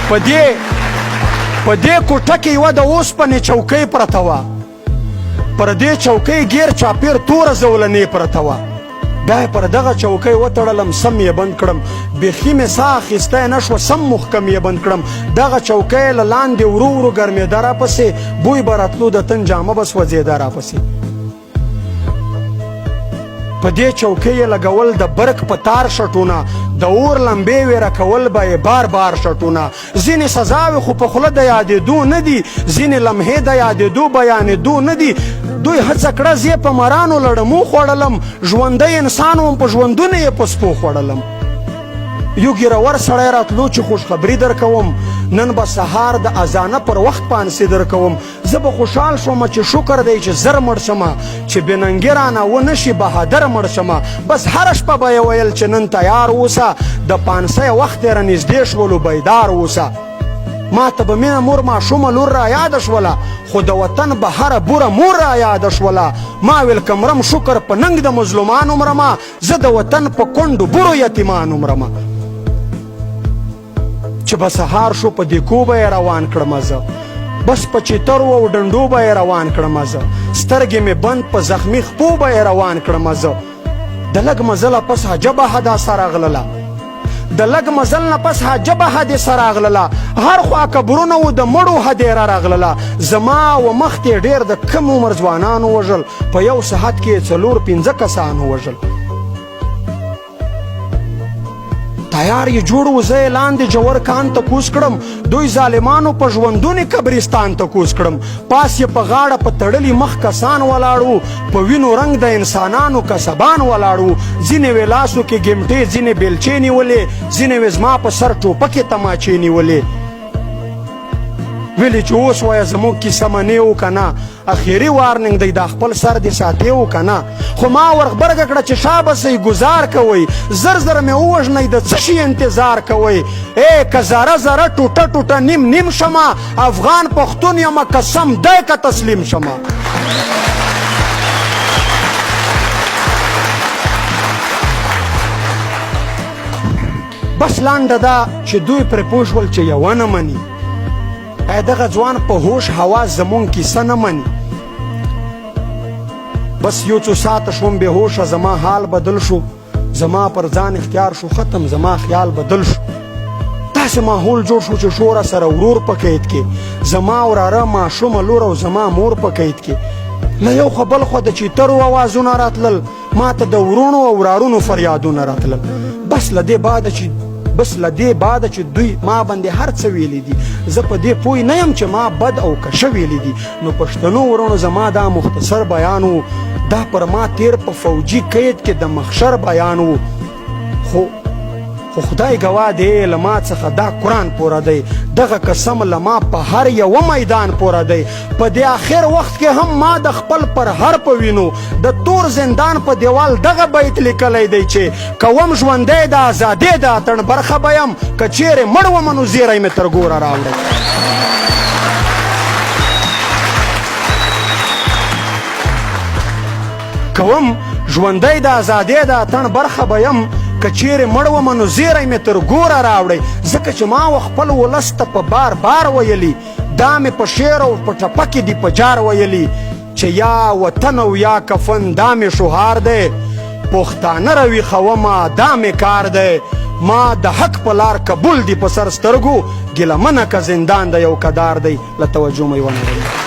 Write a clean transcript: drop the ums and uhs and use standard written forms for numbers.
په دې کوټه کې یوه د اوسپنې چوکۍ پرته وه، پر دې چوکۍ ګیر چاپیر توره زولنې پرته وه. بیا یې پر دغه چوکۍ وتړلم، سم یې بند کړم. بیخي مې ساه اخیستی نه شوه، سم محکم یې بند کړم. دغه چوکۍ له لاندې ورو ورو ګرمېده راپسې، بوی به راتلو، د تن جامه به سوځېده راپسې. په دې چوکۍ یې لګول د برق په تار شټونه، د اور لمبې وې راکول به یې بار بار شټونه. ځینې سزاوې خو په خوله د یادېدو نه دي، ځینې لمحې د یادېدو بیانېدو نه دي. دوی هڅه کړه زه په مرانو لړمو خوړلم، ژوندی انسان وم په ژوندونه یې په سپو خوړلم. یو ګیرور سړی راتلو چې خوشخبري در کوم، نن به سهار د اذانه پر وخت پانسې در کوم. زه به خوشحال شوم چې شکر دی چې زر مړ شمه، چې بېننګي رانه ونه شي بهادر مړ شمه. بس هره شپه به یې ویل چې نن تیار اوسه، د پانسۍ وخت یې رانږدې شولو بیدار اوسه. ما ته به مینه مور ماشومه لور را یاده شوله، خو د وطن به هره بوره مور را یاده شوله. ما ویل که مرم شکر په ننګ د مظلومانو مرمه، زه د وطن په کونډو بورو یتیمانو مرمه. چې به سهار شو په دیکو به یې روان کړمه زه، بس په چیترو او ډنډو به یې روان کړمه زه. سترګې مې بند په زخمي خپو به یې روان کړمه زه. د لږ مزله پس عجبه حادثه راغلله، د لږ مزل نه پس عجبه حادثه راغلله. هر خوا قبرونه و د مړو هدیره راغلله. زما و مخکې ډېر د کم عمر ځوانانو وژل، په یو ساعت کې 4-5 کسانو وژل. تیار یې جوړ و، زه یې لاندې جوور کان ته کوز کړم. دوی ظالمانو په ژوندونې قبرستان ته کوز کړم. پاس یې په غاړه په تړلي مخ کسان ولاړ وو، په وینو رنګ د انسانانو کسبان ولاړ وو. ځینې وې لاسو کې ګمټې، ځینې بیلچې نیولې، ځینې وې زما په سر ټوپکې تماچې نیولې. ویلې چې اوس وایه زموږ کیسه منې و که نه، اخري وارننګ دی دا خپل سر دې ساتې و که نه. خو ما ورغبرګه کړه چې شا بسئ ګزار کوئ، زر زر مې ووژنئ، د څه شي انتظار کوئ. که ذره ذره ټوټه ټوټه نیم نیم شمه، افغان پښتون یمه قسم دی که تسلیم شمه. بس لانډه دا چې دوی پرې پوه شول چې یوه نه مني. دغه ځوان په هوش حواس زمونږ کیسه نه مني. بس یو څو ساعته شوم بې هوشه، زما حال بدل شو، زما پر ځان اختیار شو ختم، زما خیال بدل شو. داسې ماحول جوړ شو چې شوره سره ورور په قید کې، زما وراره ماشومه لور او زما مور په قید کې. له یو خوا بل خوا د چیترو اوازونه راتلل، ما ته د ورونو او ورارونو فریادونه راتلل. بس له دې بعده چې دوی ما باندې هر څه ویلي دي، زه په دې پوه نه یم چې ما بد او کشه ویلي دي. نو پښتنو ورونو زما دا مختصر بیان و، دا پر ما تیر په فوجي قید کې د محشر بیان و. خو خدای ګواه دی له ما څخه دا قرآن پوره دی، دغه قسم له ما په هر یوه میدان پوره دی. په دې آخر وخت کې هم ما د خپل پر هر په وینو د تور زندان په دیوال دغه بیت لیکلی دی چې کوم ژوندی د ازادۍ د اتڼ برخه به یم، که چیرې مړ ومه نو زیری مې تر ګوره راوړی. کوم ژوندی د ازادۍ د اتڼ برخه به یم، که چیرې مړ ومه نو زیری مې تر ګوره راوړی. ځکه چې ما و خپل ولس ته په بار بار ویلي، دا مې په شعر او په ټپه کې دي په جار ویلي، چې یا وطن او یا کفن دا مې شعار دی، پښتانه راویښومه دا مې کار دی. ما د حق په لار قبول دي په سر سترګو، ګیله منه که زندان د یو کدار دی. له توجه مې ونه